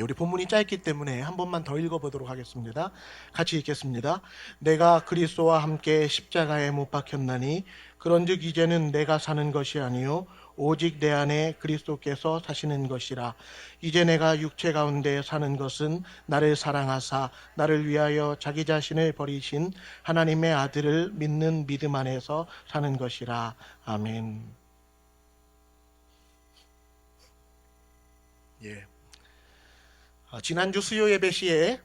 우리 본문이 짧기 때문에 한 번만 더 읽어보도록 하겠습니다. 같이 읽겠습니다. 내가 그리스도와 함께 십자가에 못 박혔나니 그런즉 이제는 내가 사는 것이 아니요 오직 내 안에 그리스도께서 사시는 것이라. 이제 내가 육체 가운데 사는 것은 나를 사랑하사 나를 위하여 자기 자신을 버리신 하나님의 아들을 믿는 믿음 안에서 사는 것이라. 아멘. 지난주 수요 예배 시에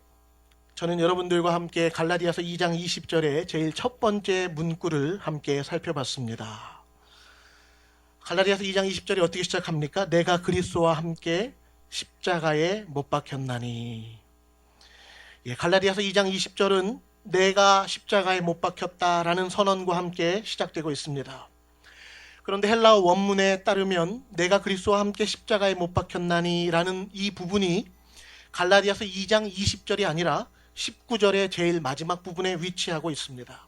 저는 여러분들과 함께 갈라디아서 2장 20절에 제일 첫 번째 문구를 함께 살펴봤습니다. 갈라디아서 2장 20절이 어떻게 시작합니까? 내가 그리스도와 함께 십자가에 못 박혔나니. 갈라디아서 2장 20절은 내가 십자가에 못 박혔다라는 선언과 함께 시작되고 있습니다. 그런데 헬라어 원문에 따르면 내가 그리스도와 함께 십자가에 못 박혔나니 라는 이 부분이 갈라디아서 2장 20절이 아니라 19절의 제일 마지막 부분에 위치하고 있습니다.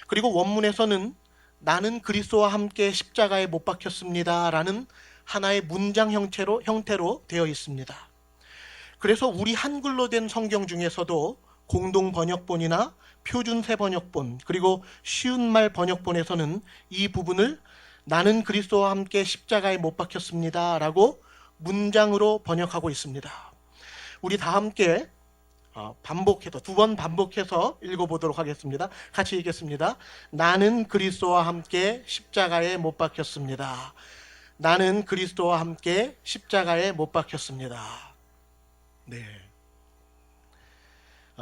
그리고 원문에서는 나는 그리스도와 함께 십자가에 못 박혔습니다 라는 하나의 문장 형태로 되어 있습니다. 그래서 우리 한글로 된 성경 중에서도 공동 번역본이나 표준세 번역본 그리고 쉬운 말 번역본에서는 이 부분을 나는 그리스도와 함께 십자가에 못 박혔습니다 라고 문장으로 번역하고 있습니다. 우리 다 함께 반복해서 두 번 반복해서 읽어보도록 하겠습니다. 같이 읽겠습니다. 나는 그리스도와 함께 십자가에 못 박혔습니다. 나는 그리스도와 함께 십자가에 못 박혔습니다. 네.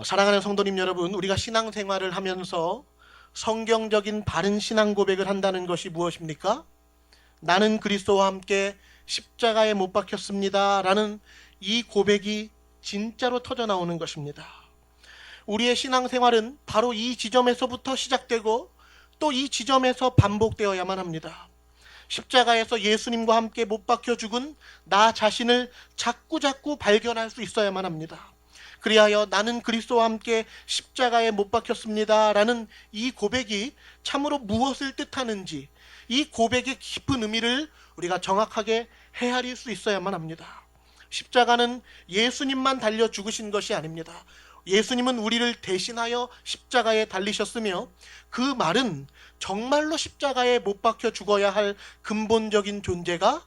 사랑하는 성도님 여러분, 우리가 신앙생활을 하면서 성경적인 바른 신앙 고백을 한다는 것이 무엇입니까? 나는 그리스도와 함께 십자가에 못 박혔습니다 라는 이 고백이 진짜로 터져 나오는 것입니다. 우리의 신앙생활은 바로 이 지점에서부터 시작되고 또 이 지점에서 반복되어야만 합니다. 십자가에서 예수님과 함께 못 박혀 죽은 나 자신을 자꾸자꾸 발견할 수 있어야만 합니다. 그리하여 나는 그리스도와 함께 십자가에 못 박혔습니다 라는 이 고백이 참으로 무엇을 뜻하는지 이 고백의 깊은 의미를 우리가 정확하게 헤아릴 수 있어야만 합니다. 십자가는 예수님만 달려 죽으신 것이 아닙니다. 예수님은 우리를 대신하여 십자가에 달리셨으며 그 말은 정말로 십자가에 못 박혀 죽어야 할 근본적인 존재가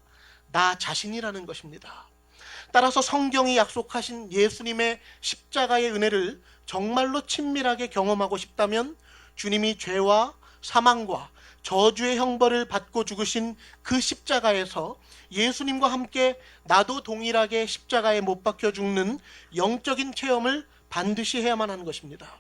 나 자신이라는 것입니다. 따라서 성경이 약속하신 예수님의 십자가의 은혜를 정말로 친밀하게 경험하고 싶다면 주님이 죄와 사망과 저주의 형벌을 받고 죽으신 그 십자가에서 예수님과 함께 나도 동일하게 십자가에 못 박혀 죽는 영적인 체험을 반드시 해야만 하는 것입니다.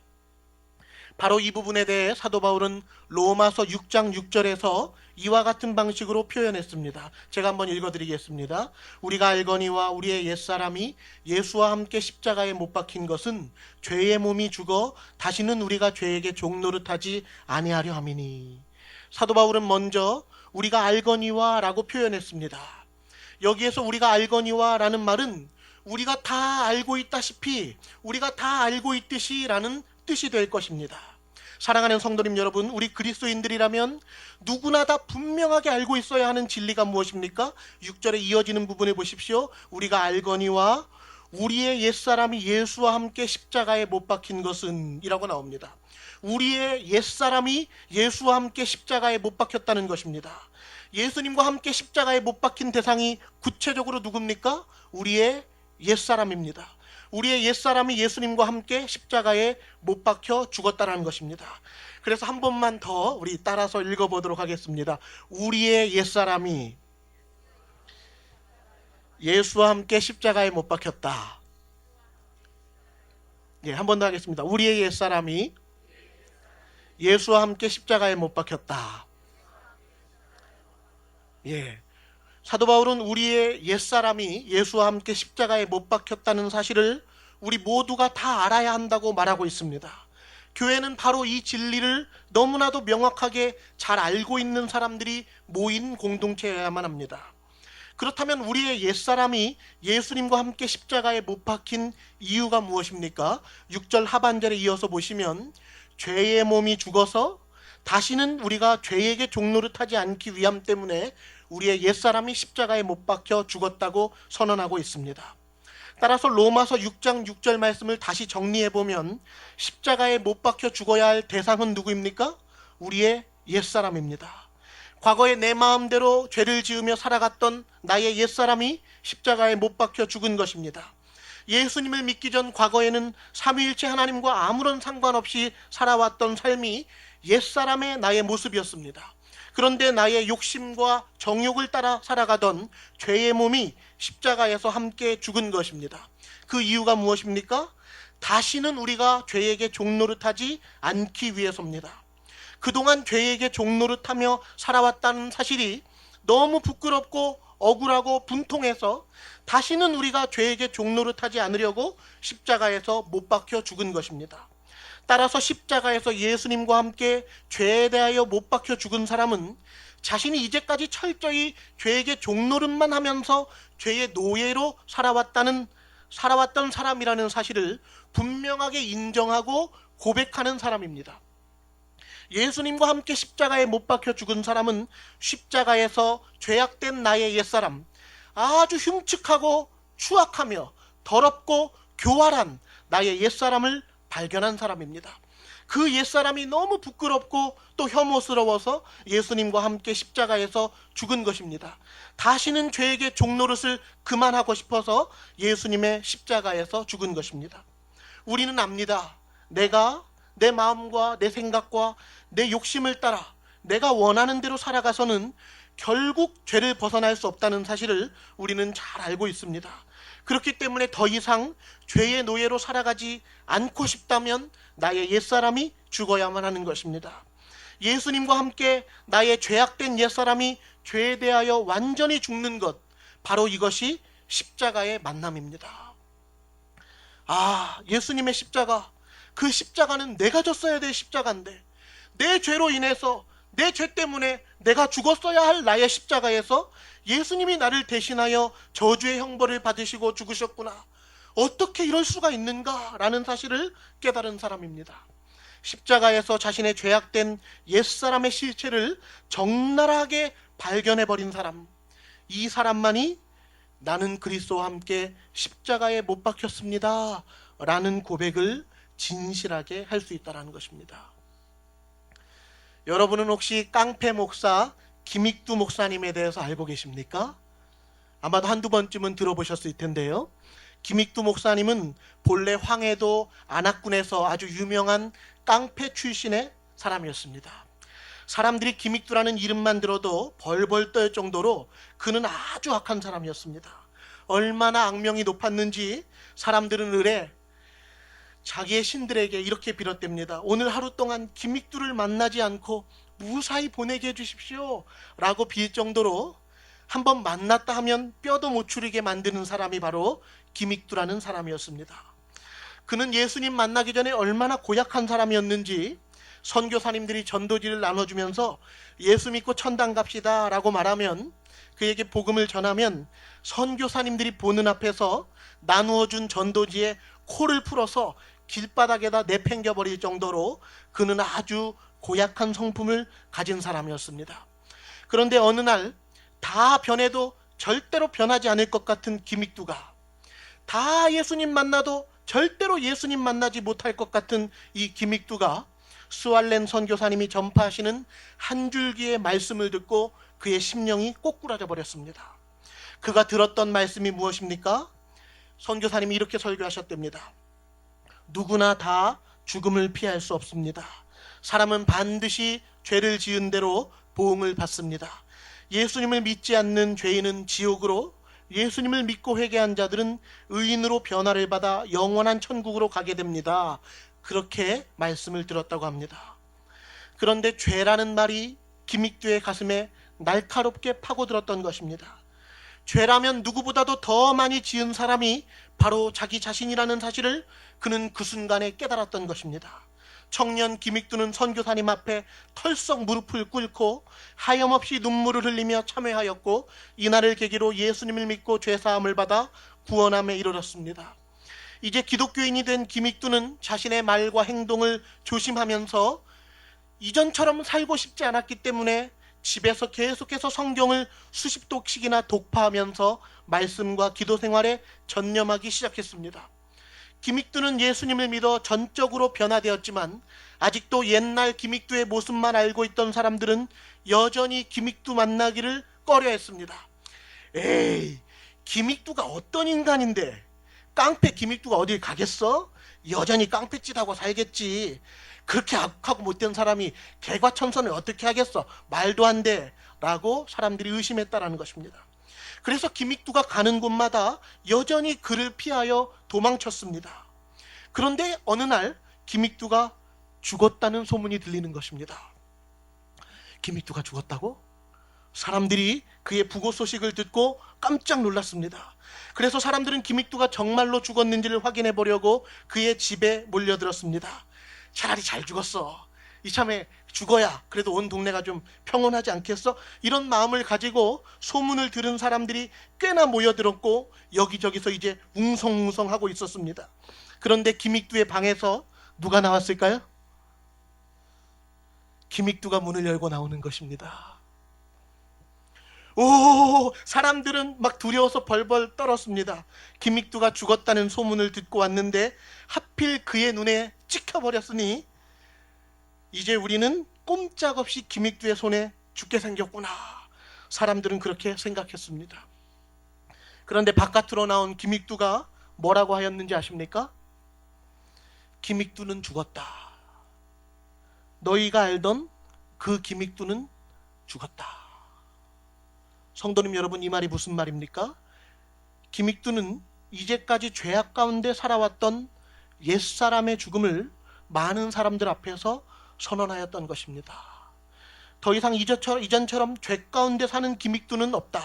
바로 이 부분에 대해 사도 바울은 로마서 6장 6절에서 이와 같은 방식으로 표현했습니다. 제가 한번 읽어드리겠습니다. 우리가 알거니와 우리의 옛사람이 예수와 함께 십자가에 못 박힌 것은 죄의 몸이 죽어 다시는 우리가 죄에게 종노릇하지 아니하려 함이니. 사도 바울은 먼저 우리가 알거니와 라고 표현했습니다. 여기에서 우리가 알거니와 라는 말은 우리가 다 알고 있다시피 우리가 다 알고 있듯이 라는 뜻이 될 것입니다. 사랑하는 성도님 여러분, 우리 그리스도인들이라면 누구나 다 분명하게 알고 있어야 하는 진리가 무엇입니까? 6절에 이어지는 부분에 보십시오. 우리가 알거니와 우리의 옛사람이 예수와 함께 십자가에 못 박힌 것은 이라고 나옵니다. 우리의 옛사람이 예수와 함께 십자가에 못 박혔다는 것입니다. 예수님과 함께 십자가에 못 박힌 대상이 구체적으로 누굽니까? 우리의 옛사람입니다. 우리의 옛사람이 예수님과 함께 십자가에 못 박혀 죽었다는 것입니다. 그래서 한 번만 더 우리 따라서 읽어보도록 하겠습니다. 우리의 옛사람이 예수와 함께 십자가에 못 박혔다. 한 번 더 하겠습니다. 우리의 옛사람이 예수와 함께 십자가에 못 박혔다. 사도 바울은 우리의 옛사람이 예수와 함께 십자가에 못 박혔다는 사실을 우리 모두가 다 알아야 한다고 말하고 있습니다. 교회는 바로 이 진리를 너무나도 명확하게 잘 알고 있는 사람들이 모인 공동체여야만 합니다. 그렇다면 우리의 옛사람이 예수님과 함께 십자가에 못 박힌 이유가 무엇입니까? 6절 하반절에 이어서 보시면 죄의 몸이 죽어서 다시는 우리가 죄에게 종노릇하지 않기 위함 때문에 우리의 옛사람이 십자가에 못 박혀 죽었다고 선언하고 있습니다. 따라서 로마서 6장 6절 말씀을 다시 정리해보면 십자가에 못 박혀 죽어야 할 대상은 누구입니까? 우리의 옛사람입니다. 과거에 내 마음대로 죄를 지으며 살아갔던 나의 옛사람이 십자가에 못 박혀 죽은 것입니다. 예수님을 믿기 전 과거에는 삼위일체 하나님과 아무런 상관없이 살아왔던 삶이 옛사람의 나의 모습이었습니다. 그런데 나의 욕심과 정욕을 따라 살아가던 죄의 몸이 십자가에서 함께 죽은 것입니다. 그 이유가 무엇입니까? 다시는 우리가 죄에게 종노릇하지 않기 위해서입니다. 그동안 죄에게 종노릇하며 살아왔다는 사실이 너무 부끄럽고 억울하고 분통해서 다시는 우리가 죄에게 종노릇하지 않으려고 십자가에서 못 박혀 죽은 것입니다. 따라서 십자가에서 예수님과 함께 죄에 대하여 못 박혀 죽은 사람은 자신이 이제까지 철저히 죄에게 종노릇만 하면서 죄의 노예로 살아왔던 사람이라는 사실을 분명하게 인정하고 고백하는 사람입니다. 예수님과 함께 십자가에 못 박혀 죽은 사람은 십자가에서 죄악된 나의 옛사람, 아주 흉측하고 추악하며 더럽고 교활한 나의 옛사람을 발견한 사람입니다. 그 옛사람이 너무 부끄럽고 또 혐오스러워서 예수님과 함께 십자가에서 죽은 것입니다. 다시는 죄에게 종노릇을 그만하고 싶어서 예수님의 십자가에서 죽은 것입니다. 우리는 압니다. 내가 내 마음과 내 생각과 내 욕심을 따라 내가 원하는 대로 살아가서는 결국 죄를 벗어날 수 없다는 사실을 우리는 잘 알고 있습니다. 그렇기 때문에 더 이상 죄의 노예로 살아가지 않고 싶다면 나의 옛사람이 죽어야만 하는 것입니다. 예수님과 함께 나의 죄악된 옛사람이 죄에 대하여 완전히 죽는 것, 바로 이것이 십자가의 만남입니다. 예수님의 십자가, 그 십자가는 내가 졌어야 될 십자가인데 내 죄로 인해서 내 죄 때문에 내가 죽었어야 할 나의 십자가에서 예수님이 나를 대신하여 저주의 형벌을 받으시고 죽으셨구나. 어떻게 이럴 수가 있는가? 라는 사실을 깨달은 사람입니다. 십자가에서 자신의 죄악된 옛사람의 실체를 적나라하게 발견해버린 사람, 이 사람만이 나는 그리스도와 함께 십자가에 못 박혔습니다 라는 고백을 진실하게 할 수 있다는 것입니다. 여러분은 혹시 깡패 목사 김익두 목사님에 대해서 알고 계십니까? 아마도 한두 번쯤은 들어보셨을 텐데요. 김익두 목사님은 본래 황해도 안악군에서 아주 유명한 깡패 출신의 사람이었습니다. 사람들이 김익두라는 이름만 들어도 벌벌 떨 정도로 그는 아주 악한 사람이었습니다. 얼마나 악명이 높았는지 사람들은 을에 자기의 신들에게 이렇게 빌었답니다. 오늘 하루 동안 김익두를 만나지 않고 무사히 보내게 해주십시오 라고 빌 정도로 한번 만났다 하면 뼈도 못 추리게 만드는 사람이 바로 김익두라는 사람이었습니다. 그는 예수님 만나기 전에 얼마나 고약한 사람이었는지 선교사님들이 전도지를 나눠주면서 예수 믿고 천당 갑시다 라고 말하면, 그에게 복음을 전하면 선교사님들이 보는 앞에서 나누어준 전도지에 코를 풀어서 길바닥에다 내팽겨버릴 정도로 그는 아주 고약한 성품을 가진 사람이었습니다. 그런데 어느 날 다 변해도 절대로 변하지 않을 것 같은 김익두가, 다 예수님 만나도 절대로 예수님 만나지 못할 것 같은 이 김익두가 수알렌 선교사님이 전파하시는 한 줄기의 말씀을 듣고 그의 심령이 꼬꾸라져 버렸습니다. 그가 들었던 말씀이 무엇입니까? 선교사님이 이렇게 설교하셨답니다. 누구나 다 죽음을 피할 수 없습니다. 사람은 반드시 죄를 지은 대로 보응을 받습니다. 예수님을 믿지 않는 죄인은 지옥으로, 예수님을 믿고 회개한 자들은 의인으로 변화를 받아 영원한 천국으로 가게 됩니다. 그렇게 말씀을 들었다고 합니다. 그런데 죄라는 말이 김익두의 가슴에 날카롭게 파고들었던 것입니다. 죄라면 누구보다도 더 많이 지은 사람이 바로 자기 자신이라는 사실을 그는 그 순간에 깨달았던 것입니다. 청년 김익두는 선교사님 앞에 털썩 무릎을 꿇고 하염없이 눈물을 흘리며 참회하였고, 이날을 계기로 예수님을 믿고 죄사함을 받아 구원함에 이르렀습니다. 이제 기독교인이 된 김익두는 자신의 말과 행동을 조심하면서 이전처럼 살고 싶지 않았기 때문에 집에서 계속해서 성경을 수십 독씩이나 독파하면서 말씀과 기도 생활에 전념하기 시작했습니다. 김익두는 예수님을 믿어 전적으로 변화되었지만 아직도 옛날 김익두의 모습만 알고 있던 사람들은 여전히 김익두 만나기를 꺼려했습니다. 에이, 김익두가 어떤 인간인데 깡패 김익두가 어딜 가겠어? 여전히 깡패짓하고 살겠지. 그렇게 악하고 못된 사람이 개과천선을 어떻게 하겠어? 말도 안 돼. 라고 사람들이 의심했다라는 것입니다. 그래서 김익두가 가는 곳마다 여전히 그를 피하여 도망쳤습니다. 그런데 어느 날 김익두가 죽었다는 소문이 들리는 것입니다. 김익두가 죽었다고? 사람들이 그의 부고 소식을 듣고 깜짝 놀랐습니다. 그래서 사람들은 김익두가 정말로 죽었는지를 확인해 보려고 그의 집에 몰려들었습니다. 차라리 잘 죽었어. 이참에 죽어야 그래도 온 동네가 좀 평온하지 않겠어? 이런 마음을 가지고 소문을 들은 사람들이 꽤나 모여들었고 여기저기서 이제 웅성웅성하고 있었습니다. 그런데 김익두의 방에서 누가 나왔을까요? 김익두가 문을 열고 나오는 것입니다. 오, 사람들은 막 두려워서 벌벌 떨었습니다. 김익두가 죽었다는 소문을 듣고 왔는데 하필 그의 눈에 찍혀버렸으니 이제 우리는 꼼짝없이 김익두의 손에 죽게 생겼구나. 사람들은 그렇게 생각했습니다. 그런데 바깥으로 나온 김익두가 뭐라고 하였는지 아십니까? 김익두는 죽었다. 너희가 알던 그 김익두는 죽었다. 성도님 여러분, 이 말이 무슨 말입니까? 김익두는 이제까지 죄악 가운데 살아왔던 옛사람의 죽음을 많은 사람들 앞에서 선언하였던 것입니다. 더 이상 이전처럼 죄 가운데 사는 김익두는 없다.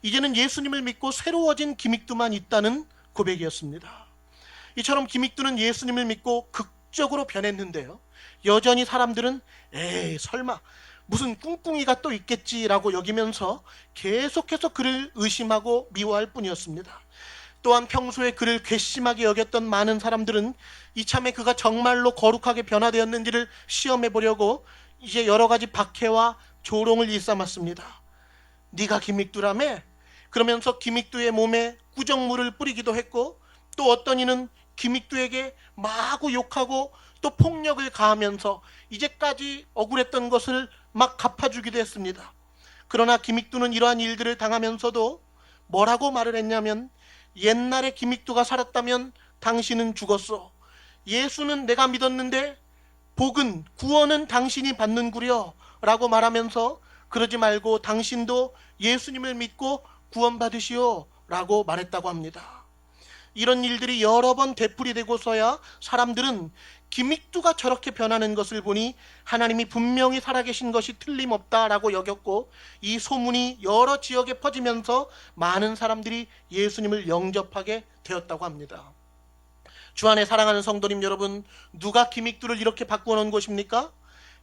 이제는 예수님을 믿고 새로워진 김익두만 있다는 고백이었습니다. 이처럼 김익두는 예수님을 믿고 극적으로 변했는데요. 여전히 사람들은 에이 설마 무슨 꿍꿍이가 또 있겠지라고 여기면서 계속해서 그를 의심하고 미워할 뿐이었습니다. 또한 평소에 그를 괘씸하게 여겼던 많은 사람들은 이참에 그가 정말로 거룩하게 변화되었는지를 시험해 보려고 이제 여러 가지 박해와 조롱을 일삼았습니다. 네가 김익두라며? 그러면서 김익두의 몸에 구정물을 뿌리기도 했고, 또 어떤 이는 김익두에게 마구 욕하고 또 폭력을 가하면서 이제까지 억울했던 것을 막 갚아주기도 했습니다. 그러나 김익두는 이러한 일들을 당하면서도 뭐라고 말을 했냐면, 옛날에 김익두가 살았다면 당신은 죽었어. 예수는 내가 믿었는데 복은, 구원은 당신이 받는구려 라고 말하면서 그러지 말고 당신도 예수님을 믿고 구원받으시오 라고 말했다고 합니다. 이런 일들이 여러 번 되풀이되고서야 사람들은 김익두가 저렇게 변하는 것을 보니 하나님이 분명히 살아계신 것이 틀림없다라고 여겼고, 이 소문이 여러 지역에 퍼지면서 많은 사람들이 예수님을 영접하게 되었다고 합니다. 주 안에 사랑하는 성도님 여러분, 누가 김익두를 이렇게 바꾸어놓은 것입니까?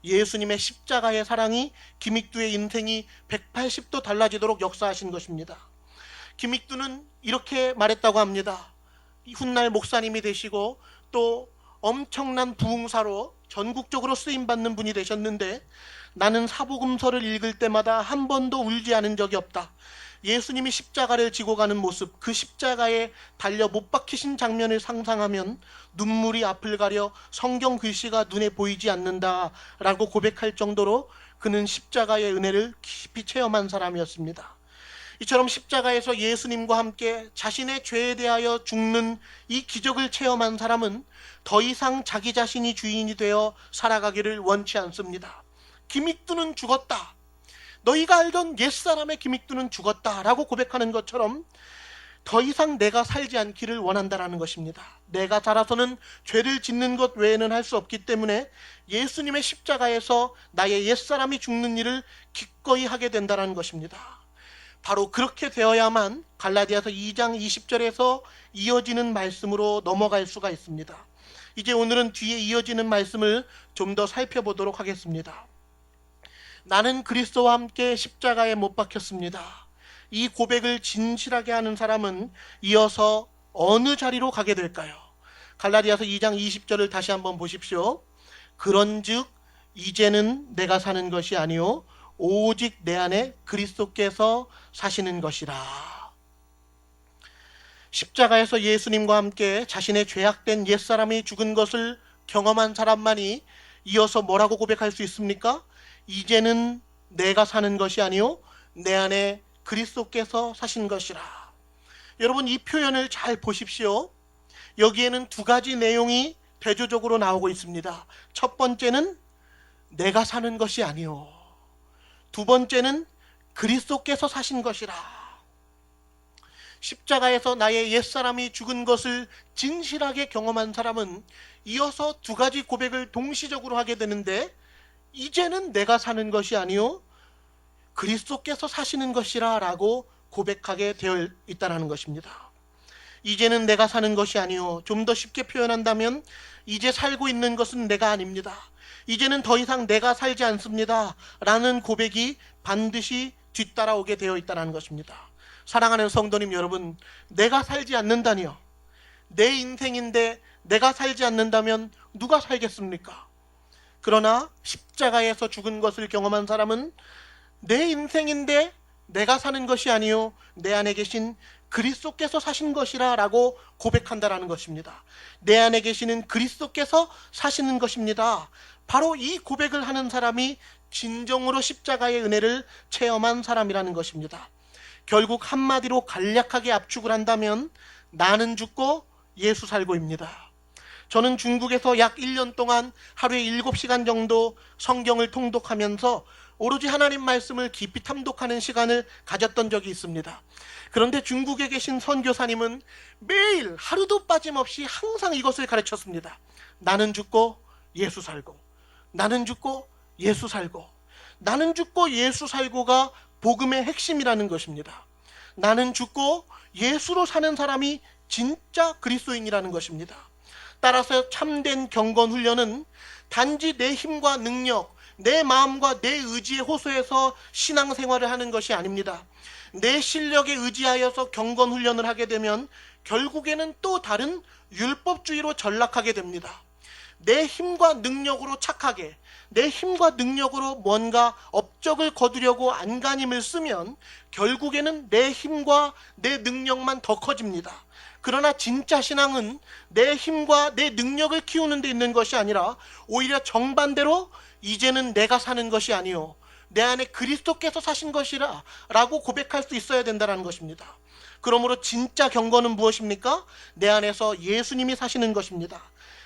예수님의 십자가의 사랑이 김익두의 인생이 180도 달라지도록 역사하신 것입니다. 김익두는 이렇게 말했다고 합니다. 훗날 목사님이 되시고 또 엄청난 부흥사로 전국적으로 쓰임받는 분이 되셨는데, 나는 사복음서를 읽을 때마다 한 번도 울지 않은 적이 없다. 예수님이 십자가를 지고 가는 모습, 그 십자가에 달려 못 박히신 장면을 상상하면 눈물이 앞을 가려 성경 글씨가 눈에 보이지 않는다라고 고백할 정도로 그는 십자가의 은혜를 깊이 체험한 사람이었습니다. 이처럼 십자가에서 예수님과 함께 자신의 죄에 대하여 죽는 이 기적을 체험한 사람은 더 이상 자기 자신이 주인이 되어 살아가기를 원치 않습니다. 김익두는 죽었다. 너희가 알던 옛사람의 김익두는 죽었다 라고 고백하는 것처럼 더 이상 내가 살지 않기를 원한다라는 것입니다. 내가 살아서는 죄를 짓는 것 외에는 할 수 없기 때문에 예수님의 십자가에서 나의 옛사람이 죽는 일을 기꺼이 하게 된다는 것입니다. 바로 그렇게 되어야만 갈라디아서 2장 20절에서 이어지는 말씀으로 넘어갈 수가 있습니다. 이제 오늘은 뒤에 이어지는 말씀을 좀 더 살펴보도록 하겠습니다. 나는 그리스도와 함께 십자가에 못 박혔습니다. 이 고백을 진실하게 하는 사람은 이어서 어느 자리로 가게 될까요? 갈라디아서 2장 20절을 다시 한번 보십시오. 그런즉 이제는 내가 사는 것이 아니요 오직 내 안에 그리스도께서 사시는 것이라. 십자가에서 예수님과 함께 자신의 죄악된 옛사람이 죽은 것을 경험한 사람만이 이어서 뭐라고 고백할 수 있습니까? 이제는 내가 사는 것이 아니요 내 안에 그리스도께서 사신 것이라. 여러분, 이 표현을 잘 보십시오. 여기에는 두 가지 내용이 대조적으로 나오고 있습니다. 첫 번째는 내가 사는 것이 아니요, 두 번째는 그리스도께서 사신 것이라. 십자가에서 나의 옛사람이 죽은 것을 진실하게 경험한 사람은 이어서 두 가지 고백을 동시적으로 하게 되는데, 이제는 내가 사는 것이 아니요 그리스도께서 사시는 것이라 라고 고백하게 되어 있다는 것입니다. 이제는 내가 사는 것이 아니요, 좀 더 쉽게 표현한다면 이제 살고 있는 것은 내가 아닙니다. 이제는 더 이상 내가 살지 않습니다 라는 고백이 반드시 뒤따라오게 되어 있다는 것입니다. 사랑하는 성도님 여러분, 내가 살지 않는다니요, 내 인생인데 내가 살지 않는다면 누가 살겠습니까? 그러나 십자가에서 죽은 것을 경험한 사람은 내 인생인데 내가 사는 것이 아니요 내 안에 계신 그리스도께서 사신 것이라 라고 고백한다라는 것입니다. 내 안에 계시는 그리스도께서 사시는 것입니다. 바로 이 고백을 하는 사람이 진정으로 십자가의 은혜를 체험한 사람이라는 것입니다. 결국 한마디로 간략하게 압축을 한다면 나는 죽고 예수 살고입니다. 저는 중국에서 약 1년 동안 하루에 7시간 정도 성경을 통독하면서 오로지 하나님 말씀을 깊이 탐독하는 시간을 가졌던 적이 있습니다. 그런데 중국에 계신 선교사님은 매일 하루도 빠짐없이 항상 이것을 가르쳤습니다. 나는 죽고 예수 살고, 나는 죽고 예수 살고, 나는 죽고 예수 살고가 복음의 핵심이라는 것입니다. 나는 죽고 예수로 사는 사람이 진짜 그리스도인이라는 것입니다. 따라서 참된 경건 훈련은 단지 내 힘과 능력, 내 마음과 내 의지에 호소해서 신앙생활을 하는 것이 아닙니다. 내 실력에 의지하여서 경건 훈련을 하게 되면 결국에는 또 다른 율법주의로 전락하게 됩니다. 내 힘과 능력으로 착하게, 내 힘과 능력으로 뭔가 업적을 거두려고 안간힘을 쓰면 결국에는 내 힘과 내 능력만 더 커집니다. 그러나 진짜 신앙은 내 힘과 내 능력을 키우는 데 있는 것이 아니라 오히려 정반대로 이제는 내가 사는 것이 아니요 내 안에 그리스도께서 사신 것이라 라고 고백할 수 있어야 된다는 것입니다. 그러므로 진짜 경건은 무엇입니까? 내 안에서 예수님이 사시는 것입니다.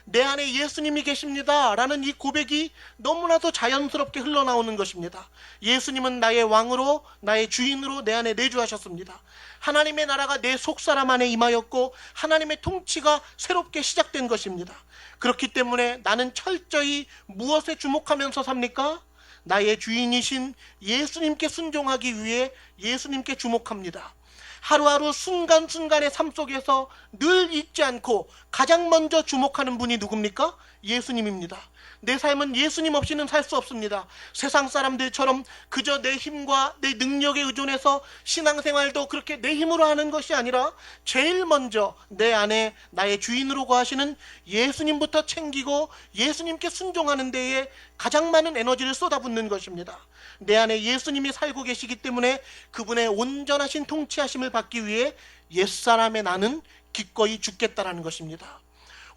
내 안에 예수님이 계십니다 라는 이 고백이 너무나도 자연스럽게 흘러나오는 것입니다. 예수님은 나의 왕으로, 나의 주인으로 내 안에 내주하셨습니다. 하나님의 나라가 내 속사람 안에 임하였고 하나님의 통치가 새롭게 시작된 것입니다. 그렇기 때문에 나는 철저히 무엇에 주목하면서 삽니까? 나의 주인이신 예수님께 순종하기 위해 예수님께 주목합니다. 하루하루 순간순간의 삶 속에서 늘 잊지 않고 가장 먼저 주목하는 분이 누굽니까? 예수님입니다. 내 삶은 예수님 없이는 살 수 없습니다. 세상 사람들처럼 그저 내 힘과 내 능력에 의존해서 신앙생활도 그렇게 내 힘으로 하는 것이 아니라 제일 먼저 내 안에 나의 주인으로 거하시는 예수님부터 챙기고 예수님께 순종하는 데에 가장 많은 에너지를 쏟아붓는 것입니다. 내 안에 예수님이 살고 계시기 때문에 그분의 온전하신 통치하심을 받기 위해 옛사람의 나는 기꺼이 죽겠다라는 것입니다.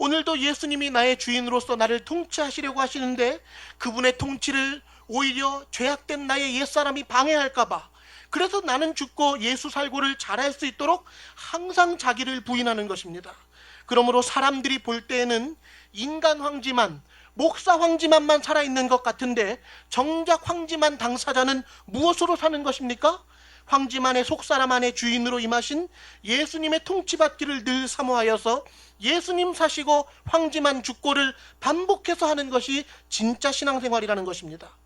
오늘도 예수님이 나의 주인으로서 나를 통치하시려고 하시는데 그분의 통치를 오히려 죄악된 나의 옛사람이 방해할까봐, 그래서 나는 죽고 예수 살고를 잘할 수 있도록 항상 자기를 부인하는 것입니다. 그러므로 사람들이 볼 때에는 인간 황지만, 목사 황지만만 살아있는 것 같은데 정작 황지만 당사자는 무엇으로 사는 것입니까? 황지만의 속사람 안에 주인으로 임하신 예수님의 통치받기를 늘 사모하여서 예수님 사시고 황지만 죽고를 반복해서 하는 것이 진짜 신앙생활이라는 것입니다.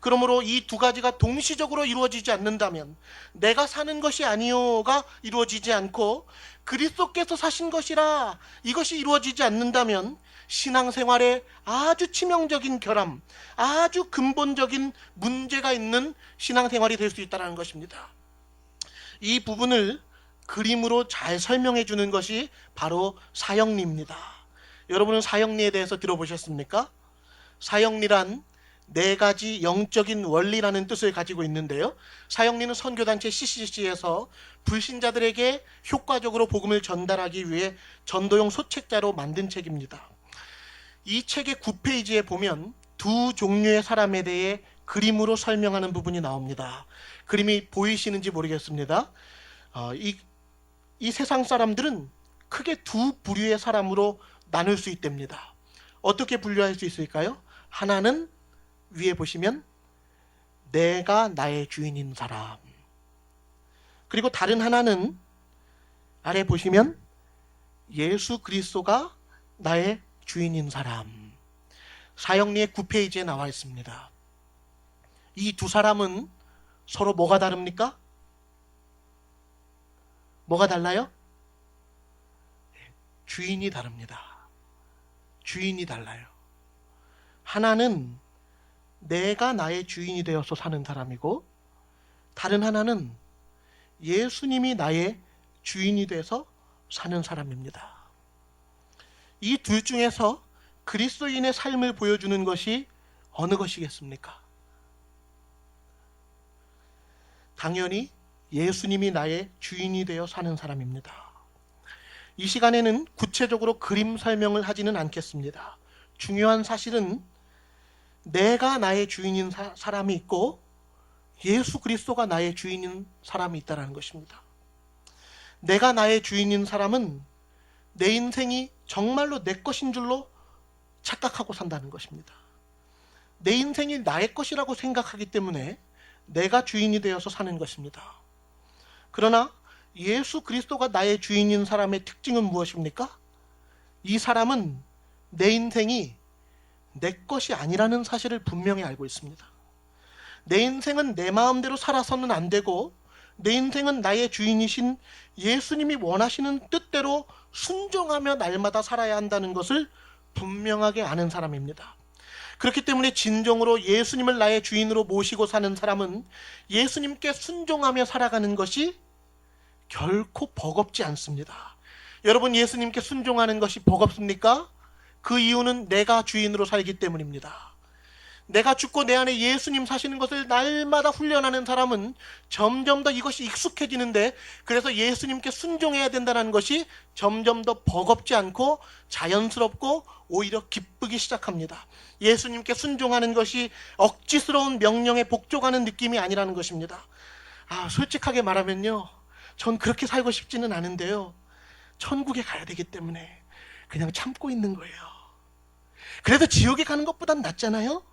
그러므로 이 두 가지가 동시적으로 이루어지지 않는다면, 내가 사는 것이 아니요가 이루어지지 않고 그리스도께서 사신 것이라 이것이 이루어지지 않는다면 신앙생활에 아주 치명적인 결함, 아주 근본적인 문제가 있는 신앙생활이 될 수 있다는 것입니다. 이 부분을 그림으로 잘 설명해 주는 것이 바로 사형리입니다. 여러분은 사형리에 대해서 들어보셨습니까? 사형리란 네 가지 영적인 원리라는 뜻을 가지고 있는데요. 사형리는 선교단체 CCC에서 불신자들에게 효과적으로 복음을 전달하기 위해 전도용 소책자로 만든 책입니다. 이 책의 9페이지에 보면 두 종류의 사람에 대해 그림으로 설명하는 부분이 나옵니다. 그림이 보이시는지 모르겠습니다. 이 세상 사람들은 크게 두 부류의 사람으로 나눌 수 있답니다. 어떻게 분류할 수 있을까요? 하나는 위에 보시면 내가 나의 주인인 사람, 그리고 다른 하나는 아래 보시면 예수 그리스도가 나의 주인인 사람. 사형리의 9페이지에 나와 있습니다. 이 두 사람은 서로 뭐가 다릅니까? 뭐가 달라요? 주인이 다릅니다. 주인이 달라요. 하나는 내가 나의 주인이 되어서 사는 사람이고, 다른 하나는 예수님이 나의 주인이 돼서 사는 사람입니다. 이 둘 중에서 그리스도인의 삶을 보여주는 것이 어느 것이겠습니까? 당연히 예수님이 나의 주인이 되어 사는 사람입니다. 이 시간에는 구체적으로 그림 설명을 하지는 않겠습니다. 중요한 사실은 내가 나의 주인인 사람이 있고 예수 그리스도가 나의 주인인 사람이 있다는 것입니다. 내가 나의 주인인 사람은 내 인생이 정말로 내 것인 줄로 착각하고 산다는 것입니다. 내 인생이 나의 것이라고 생각하기 때문에 내가 주인이 되어서 사는 것입니다. 그러나 예수 그리스도가 나의 주인인 사람의 특징은 무엇입니까? 이 사람은 내 인생이 내 것이 아니라는 사실을 분명히 알고 있습니다. 내 인생은 내 마음대로 살아서는 안 되고, 내 인생은 나의 주인이신 예수님이 원하시는 뜻대로 순종하며 날마다 살아야 한다는 것을 분명하게 아는 사람입니다. 그렇기 때문에 진정으로 예수님을 나의 주인으로 모시고 사는 사람은 예수님께 순종하며 살아가는 것이 결코 버겁지 않습니다. 여러분, 예수님께 순종하는 것이 버겁습니까? 그 이유는 내가 주인으로 살기 때문입니다. 내가 죽고 내 안에 예수님 사시는 것을 날마다 훈련하는 사람은 점점 더 이것이 익숙해지는데, 그래서 예수님께 순종해야 된다는 것이 점점 더 버겁지 않고 자연스럽고 오히려 기쁘기 시작합니다. 예수님께 순종하는 것이 억지스러운 명령에 복종하는 느낌이 아니라는 것입니다. 솔직하게 말하면요, 전 그렇게 살고 싶지는 않은데요, 천국에 가야 되기 때문에 그냥 참고 있는 거예요. 그래도 지옥에 가는 것보단 낫잖아요?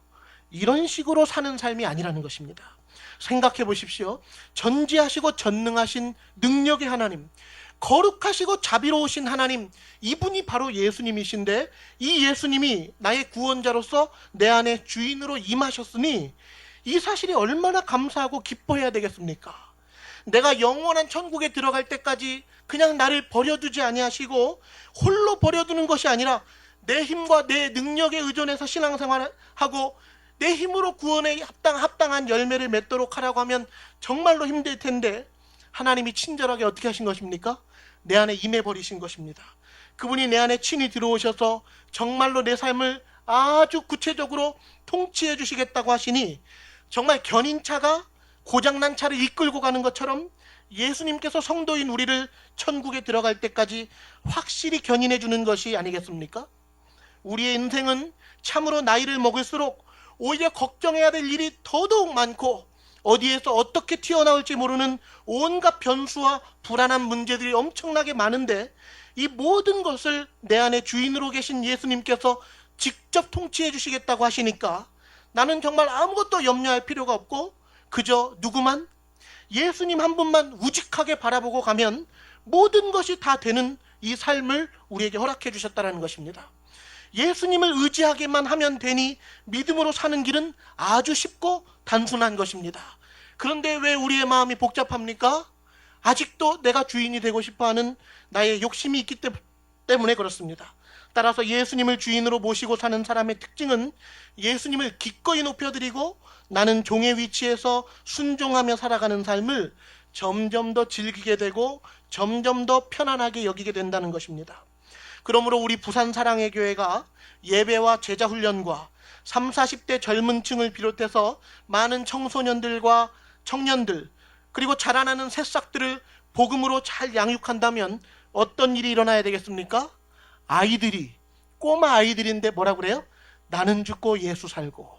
이런 식으로 사는 삶이 아니라는 것입니다. 생각해 보십시오. 전지하시고 전능하신 능력의 하나님, 거룩하시고 자비로우신 하나님, 이분이 바로 예수님이신데, 이 예수님이 나의 구원자로서 내 안에 주인으로 임하셨으니 이 사실이 얼마나 감사하고 기뻐해야 되겠습니까? 내가 영원한 천국에 들어갈 때까지 그냥 나를 버려두지 아니하시고 홀로 버려두는 것이 아니라 내 힘과 내 능력에 의존해서 신앙생활하고 내 힘으로 구원에 합당한 열매를 맺도록 하라고 하면 정말로 힘들 텐데, 하나님이 친절하게 어떻게 하신 것입니까? 내 안에 임해버리신 것입니다. 그분이 내 안에 친히 들어오셔서 정말로 내 삶을 아주 구체적으로 통치해 주시겠다고 하시니, 정말 견인차가 고장난 차를 이끌고 가는 것처럼 예수님께서 성도인 우리를 천국에 들어갈 때까지 확실히 견인해 주는 것이 아니겠습니까? 우리의 인생은 참으로 나이를 먹을수록 오히려 걱정해야 될 일이 더더욱 많고, 어디에서 어떻게 튀어나올지 모르는 온갖 변수와 불안한 문제들이 엄청나게 많은데, 이 모든 것을 내 안에 주인으로 계신 예수님께서 직접 통치해 주시겠다고 하시니까 나는 정말 아무것도 염려할 필요가 없고, 그저 누구만, 예수님 한 분만 우직하게 바라보고 가면 모든 것이 다 되는 이 삶을 우리에게 허락해 주셨다는 것입니다. 예수님을 의지하게만 하면 되니 믿음으로 사는 길은 아주 쉽고 단순한 것입니다. 그런데 왜 우리의 마음이 복잡합니까? 아직도 내가 주인이 되고 싶어하는 나의 욕심이 있기 때문에 그렇습니다. 따라서 예수님을 주인으로 모시고 사는 사람의 특징은 예수님을 기꺼이 높여드리고 나는 종의 위치에서 순종하며 살아가는 삶을 점점 더 즐기게 되고 점점 더 편안하게 여기게 된다는 것입니다. 그러므로 우리 부산 사랑의 교회가 예배와 제자 훈련과 3, 40대 젊은 층을 비롯해서 많은 청소년들과 청년들, 그리고 자라나는 새싹들을 복음으로 잘 양육한다면 어떤 일이 일어나야 되겠습니까? 아이들이, 꼬마 아이들인데 뭐라 그래요? 나는 죽고 예수 살고.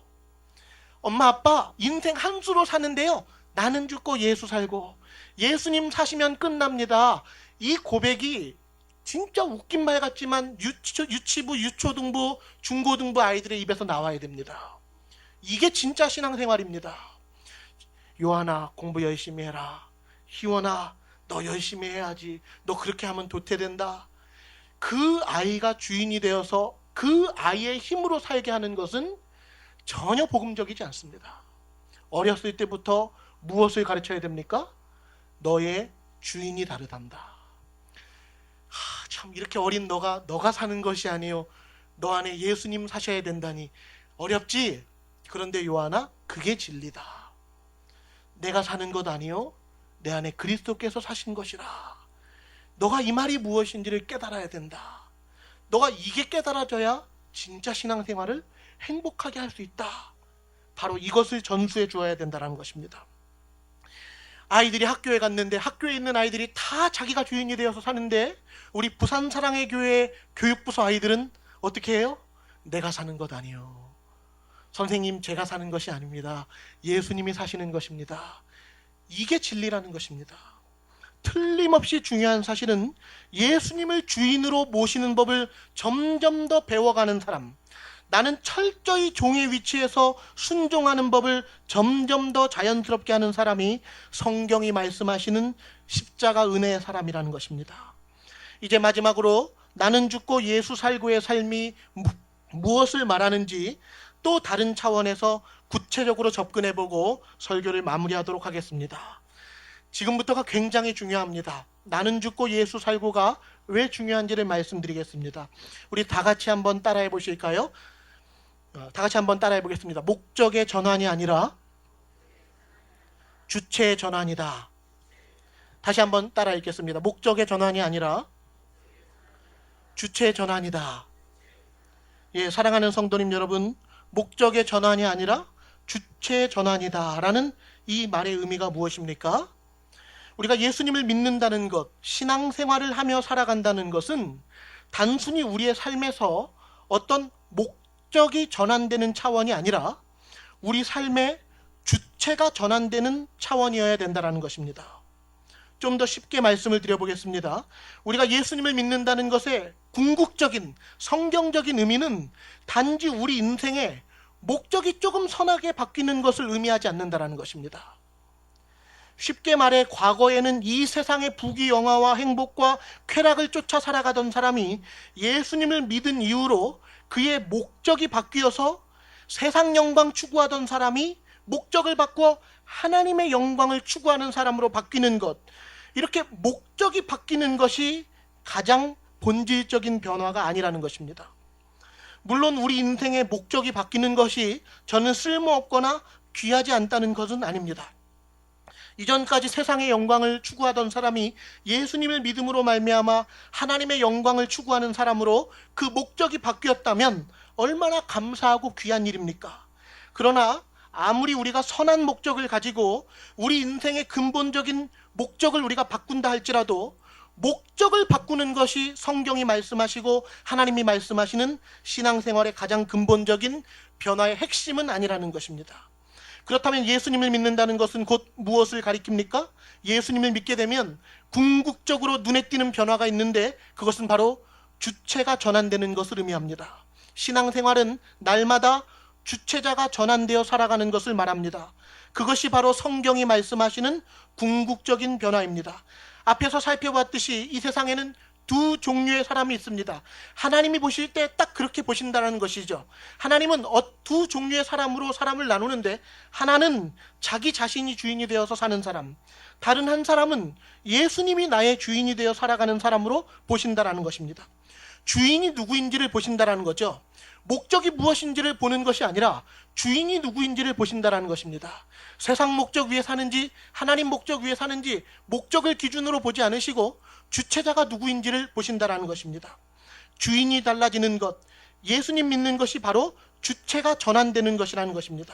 엄마 아빠 인생 한 수로 사는데요, 나는 죽고 예수 살고, 예수님 사시면 끝납니다. 이 고백이 진짜 웃긴 말 같지만 유치부, 유초등부, 중고등부 아이들의 입에서 나와야 됩니다. 이게 진짜 신앙생활입니다. 요한아, 공부 열심히 해라. 희원아, 너 열심히 해야지. 너 그렇게 하면 도태된다. 그 아이가 주인이 되어서 그 아이의 힘으로 살게 하는 것은 전혀 복음적이지 않습니다. 어렸을 때부터 무엇을 가르쳐야 됩니까? 너의 주인이 다르단다. 참, 이렇게 어린 너가 사는 것이 아니요, 너 안에 예수님 사셔야 된다니 어렵지? 그런데 요한아, 그게 진리다. 내가 사는 것 아니요, 내 안에 그리스도께서 사신 것이라. 너가 이 말이 무엇인지를 깨달아야 된다. 너가 이게 깨달아져야 진짜 신앙생활을 행복하게 할 수 있다. 바로 이것을 전수해 주어야 된다는 것입니다. 아이들이 학교에 갔는데 학교에 있는 아이들이 다 자기가 주인이 되어서 사는데 우리 부산 사랑의 교회 교육부서 아이들은 어떻게 해요? 내가 사는 것 아니요, 선생님 제가 사는 것이 아닙니다. 예수님이 사시는 것입니다. 이게 진리라는 것입니다. 틀림없이 중요한 사실은 예수님을 주인으로 모시는 법을 점점 더 배워가는 사람, 나는 철저히 종의 위치에서 순종하는 법을 점점 더 자연스럽게 하는 사람이 성경이 말씀하시는 십자가 은혜의 사람이라는 것입니다. 이제 마지막으로 나는 죽고 예수 살고의 삶이 무엇을 말하는지 또 다른 차원에서 구체적으로 접근해보고 설교를 마무리하도록 하겠습니다. 지금부터가 굉장히 중요합니다. 나는 죽고 예수 살고가 왜 중요한지를 말씀드리겠습니다. 우리 다 같이 한번 따라해 보실까요? 다 같이 한번 따라해 보겠습니다. 목적의 전환이 아니라 주체의 전환이다. 다시 한번 따라 읽겠습니다. 목적의 전환이 아니라 주체의 전환이다. 예, 사랑하는 성도님 여러분, 목적의 전환이 아니라 주체의 전환이다 라는 이 말의 의미가 무엇입니까? 우리가 예수님을 믿는다는 것, 신앙생활을 하며 살아간다는 것은 단순히 우리의 삶에서 어떤 목적이 전환되는 차원이 아니라 우리 삶의 주체가 전환되는 차원이어야 된다는 것입니다. 좀 더 쉽게 말씀을 드려보겠습니다. 우리가 예수님을 믿는다는 것의 궁극적인 성경적인 의미는 단지 우리 인생의 목적이 조금 선하게 바뀌는 것을 의미하지 않는다는 것입니다. 쉽게 말해 과거에는 이 세상의 부귀영화와 행복과 쾌락을 쫓아 살아가던 사람이 예수님을 믿은 이후로 그의 목적이 바뀌어서 세상 영광 추구하던 사람이 목적을 바꿔 하나님의 영광을 추구하는 사람으로 바뀌는 것, 이렇게 목적이 바뀌는 것이 가장 본질적인 변화가 아니라는 것입니다. 물론 우리 인생의 목적이 바뀌는 것이 저는 쓸모없거나 귀하지 않다는 것은 아닙니다. 이전까지 세상의 영광을 추구하던 사람이 예수님을 믿음으로 말미암아 하나님의 영광을 추구하는 사람으로 그 목적이 바뀌었다면 얼마나 감사하고 귀한 일입니까? 그러나 아무리 우리가 선한 목적을 가지고 우리 인생의 근본적인 목적을 우리가 바꾼다 할지라도 목적을 바꾸는 것이 성경이 말씀하시고 하나님이 말씀하시는 신앙생활의 가장 근본적인 변화의 핵심은 아니라는 것입니다. 그렇다면 예수님을 믿는다는 것은 곧 무엇을 가리킵니까? 예수님을 믿게 되면 궁극적으로 눈에 띄는 변화가 있는데 그것은 바로 주체가 전환되는 것을 의미합니다. 신앙생활은 날마다 주체자가 전환되어 살아가는 것을 말합니다. 그것이 바로 성경이 말씀하시는 궁극적인 변화입니다. 앞에서 살펴봤듯이 이 세상에는 두 종류의 사람이 있습니다. 하나님이 보실 때 딱 그렇게 보신다는 것이죠. 하나님은 두 종류의 사람으로 사람을 나누는데 하나는 자기 자신이 주인이 되어서 사는 사람, 다른 한 사람은 예수님이 나의 주인이 되어 살아가는 사람으로 보신다는 것입니다. 주인이 누구인지를 보신다는 거죠. 목적이 무엇인지를 보는 것이 아니라 주인이 누구인지를 보신다는 것입니다. 세상 목적 위에 사는지 하나님 목적 위에 사는지 목적을 기준으로 보지 않으시고 주체자가 누구인지를 보신다는 것입니다. 주인이 달라지는 것, 예수님 믿는 것이 바로 주체가 전환되는 것이라는 것입니다.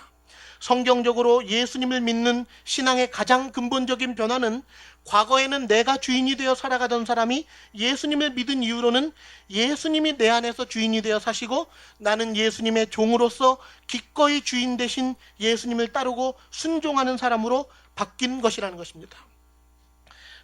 성경적으로 예수님을 믿는 신앙의 가장 근본적인 변화는 과거에는 내가 주인이 되어 살아가던 사람이 예수님을 믿은 이후로는 예수님이 내 안에서 주인이 되어 사시고 나는 예수님의 종으로서 기꺼이 주인 되신 예수님을 따르고 순종하는 사람으로 바뀐 것이라는 것입니다.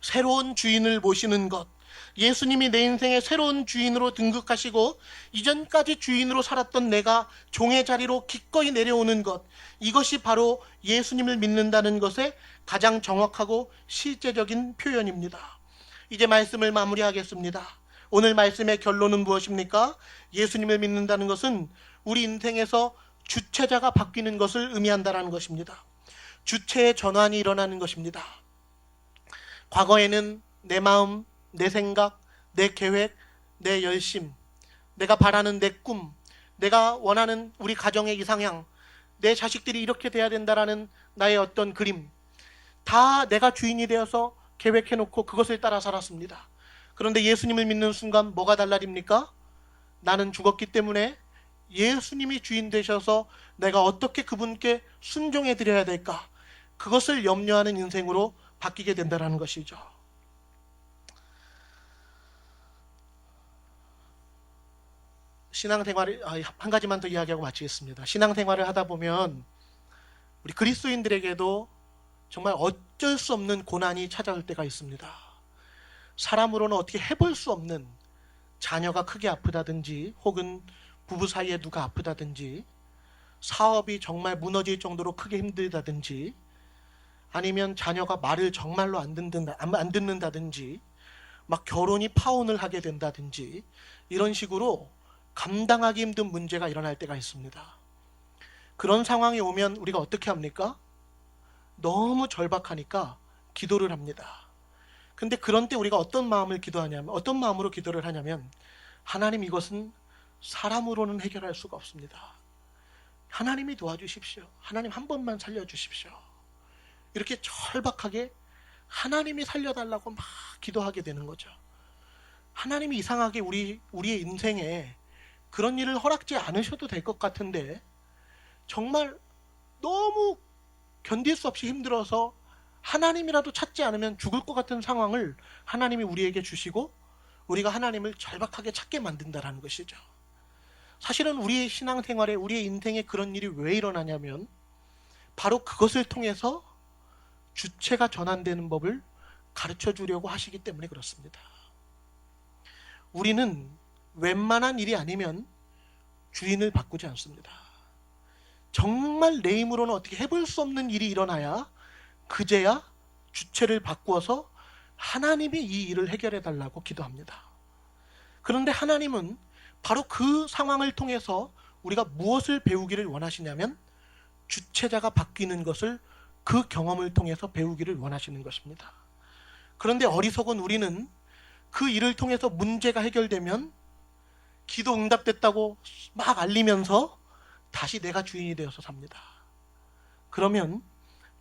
새로운 주인을 모시는 것, 예수님이 내 인생의 새로운 주인으로 등극하시고 이전까지 주인으로 살았던 내가 종의 자리로 기꺼이 내려오는 것, 이것이 바로 예수님을 믿는다는 것의 가장 정확하고 실제적인 표현입니다. 이제 말씀을 마무리하겠습니다. 오늘 말씀의 결론은 무엇입니까? 예수님을 믿는다는 것은 우리 인생에서 주체자가 바뀌는 것을 의미한다는 것입니다. 주체의 전환이 일어나는 것입니다. 과거에는 내 마음, 내 생각, 내 계획, 내 열심, 내가 바라는 내 꿈, 내가 원하는 우리 가정의 이상향, 내 자식들이 이렇게 돼야 된다라는 나의 어떤 그림, 다 내가 주인이 되어서 계획해놓고 그것을 따라 살았습니다. 그런데 예수님을 믿는 순간 뭐가 달라집니까? 나는 죽었기 때문에 예수님이 주인 되셔서 내가 어떻게 그분께 순종해 드려야 될까? 그것을 염려하는 인생으로 바뀌게 된다는 것이죠. 신앙생활을 한 가지만 더 이야기하고 마치겠습니다. 신앙생활을 하다 보면 우리 그리스도인들에게도 정말 어쩔 수 없는 고난이 찾아올 때가 있습니다. 사람으로는 어떻게 해볼 수 없는, 자녀가 크게 아프다든지 혹은 부부 사이에 누가 아프다든지 사업이 정말 무너질 정도로 크게 힘들다든지 아니면 자녀가 말을 정말로 안 듣는다든지 막 결혼이 파혼을 하게 된다든지 이런 식으로 감당하기 힘든 문제가 일어날 때가 있습니다. 그런 상황이 오면 우리가 어떻게 합니까? 너무 절박하니까 기도를 합니다. 근데 그런 때 우리가 어떤 마음으로 기도를 하냐면 하나님, 이것은 사람으로는 해결할 수가 없습니다. 하나님이 도와주십시오. 하나님 한 번만 살려주십시오. 이렇게 절박하게 하나님이 살려달라고 막 기도하게 되는 거죠. 하나님이 이상하게 우리의 인생에 그런 일을 허락지 않으셔도 될 것 같은데 정말 너무 견딜 수 없이 힘들어서 하나님이라도 찾지 않으면 죽을 것 같은 상황을 하나님이 우리에게 주시고 우리가 하나님을 절박하게 찾게 만든다는 것이죠. 사실은 우리의 신앙생활에, 우리의 인생에 그런 일이 왜 일어나냐면 바로 그것을 통해서 주체가 전환되는 법을 가르쳐 주려고 하시기 때문에 그렇습니다. 우리는 웬만한 일이 아니면 주인을 바꾸지 않습니다. 정말 내 힘으로는 어떻게 해볼 수 없는 일이 일어나야 그제야 주체를 바꾸어서 하나님이 이 일을 해결해 달라고 기도합니다. 그런데 하나님은 바로 그 상황을 통해서 우리가 무엇을 배우기를 원하시냐면 주체자가 바뀌는 것을, 그 경험을 통해서 배우기를 원하시는 것입니다. 그런데 어리석은 우리는 그 일을 통해서 문제가 해결되면 기도 응답됐다고 막 알리면서 다시 내가 주인이 되어서 삽니다. 그러면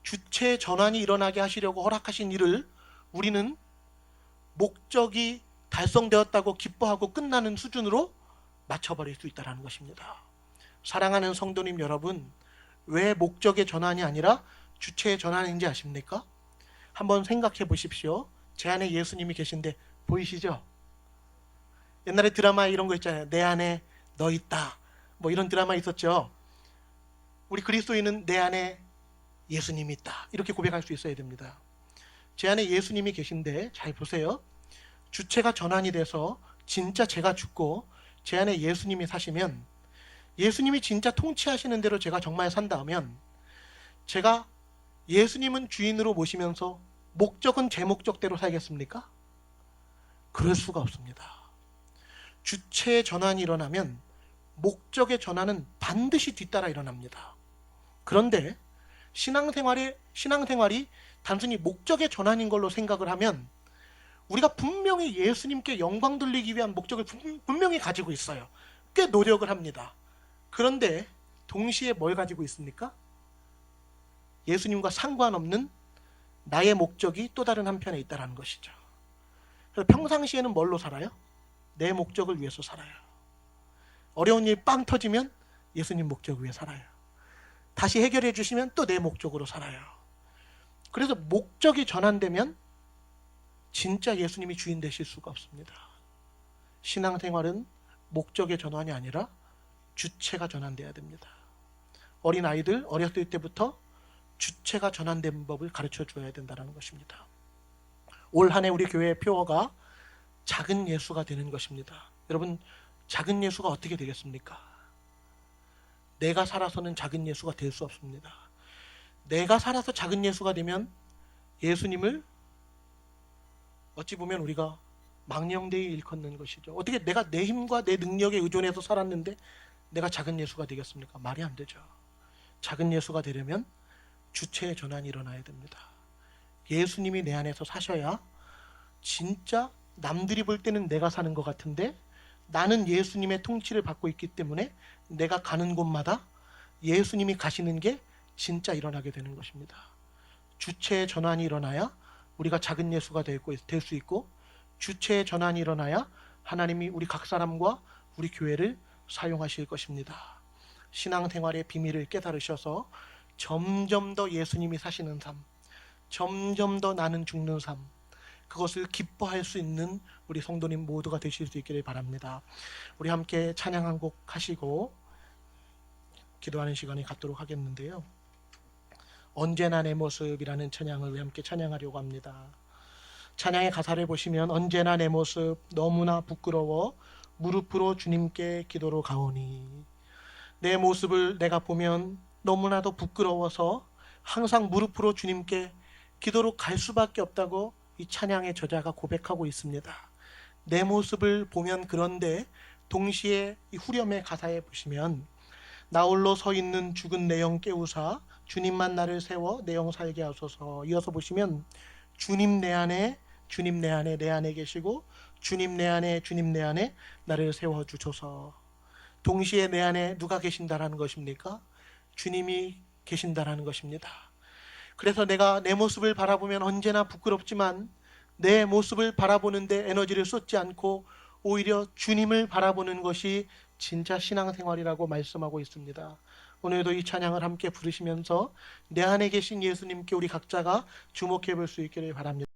주체 전환이 일어나게 하시려고 허락하신 일을 우리는 목적이 달성되었다고 기뻐하고 끝나는 수준으로 맞춰버릴 수 있다는 것입니다. 사랑하는 성도님 여러분, 왜 목적의 전환이 아니라 주체의 전환인지 아십니까? 한번 생각해 보십시오. 제 안에 예수님이 계신데 보이시죠? 옛날에 드라마 이런 거 있잖아요. 내 안에 너 있다. 뭐 이런 드라마 있었죠. 우리 그리스도인은 내 안에 예수님이 있다. 이렇게 고백할 수 있어야 됩니다. 제 안에 예수님이 계신데 잘 보세요. 주체가 전환이 돼서 진짜 제가 죽고 제 안에 예수님이 사시면, 예수님이 진짜 통치하시는 대로 제가 정말 산다면, 제가 예수님은 주인으로 모시면서 목적은 제 목적대로 살겠습니까? 그럴 수가 없습니다. 주체의 전환이 일어나면 목적의 전환은 반드시 뒤따라 일어납니다. 그런데 신앙생활이 단순히 목적의 전환인 걸로 생각을 하면 우리가 분명히 예수님께 영광 돌리기 위한 목적을 분명히 가지고 있어요. 꽤 노력을 합니다. 그런데 동시에 뭘 가지고 있습니까? 예수님과 상관없는 나의 목적이 또 다른 한편에 있다는 것이죠. 그래서 평상시에는 뭘로 살아요? 내 목적을 위해서 살아요. 어려운 일 빵 터지면 예수님 목적 위해 살아요. 다시 해결해 주시면 또 내 목적으로 살아요. 그래서 목적이 전환되면 진짜 예수님이 주인 되실 수가 없습니다. 신앙생활은 목적의 전환이 아니라 주체가 전환돼야 됩니다. 어린 아이들 어렸을 때부터 주체가 전환된 법을 가르쳐 줘야 된다는 것입니다. 올 한 해 우리 교회의 표어가 작은 예수가 되는 것입니다. 여러분, 작은 예수가 어떻게 되겠습니까? 내가 살아서는 작은 예수가 될 수 없습니다. 내가 살아서 작은 예수가 되면 예수님을 어찌 보면 우리가 망령되이 일컫는 것이죠. 어떻게 내가 내 힘과 내 능력에 의존해서 살았는데 내가 작은 예수가 되겠습니까? 말이 안 되죠. 작은 예수가 되려면 주체의 전환이 일어나야 됩니다. 예수님이 내 안에서 사셔야 진짜 남들이 볼 때는 내가 사는 것 같은데 나는 예수님의 통치를 받고 있기 때문에 내가 가는 곳마다 예수님이 가시는 게 진짜 일어나게 되는 것입니다. 주체의 전환이 일어나야 우리가 작은 예수가 될 수 있고, 주체의 전환이 일어나야 하나님이 우리 각 사람과 우리 교회를 사용하실 것입니다. 신앙생활의 비밀을 깨달으셔서 점점 더 예수님이 사시는 삶, 점점 더 나는 죽는 삶, 그것을 기뻐할 수 있는 우리 성도님 모두가 되실 수 있기를 바랍니다. 우리 함께 찬양 한 곡 하시고 기도하는 시간이 갖도록 하겠는데요. 언제나 내 모습이라는 찬양을 우리 함께 찬양하려고 합니다. 찬양의 가사를 보시면 언제나 내 모습 너무나 부끄러워 무릎으로 주님께 기도로 가오니, 내 모습을 내가 보면 너무나도 부끄러워서 항상 무릎으로 주님께 기도로 갈 수밖에 없다고 이 찬양의 저자가 고백하고 있습니다. 내 모습을 보면, 그런데 동시에 이 후렴의 가사에 보시면 나 홀로 서 있는 죽은 내 영 깨우사 주님만 나를 세워 내 영 살게 하소서. 이어서 보시면 주님 내 안에, 주님 내 안에, 내 안에 계시고 주님 내 안에, 주님 내 안에 나를 세워 주소서. 동시에 내 안에 누가 계신다라는 것입니까? 주님이 계신다라는 것입니다. 그래서 내가 내 모습을 바라보면 언제나 부끄럽지만 내 모습을 바라보는데 에너지를 쏟지 않고 오히려 주님을 바라보는 것이 진짜 신앙생활이라고 말씀하고 있습니다. 오늘도 이 찬양을 함께 부르시면서 내 안에 계신 예수님께 우리 각자가 주목해 볼 수 있기를 바랍니다.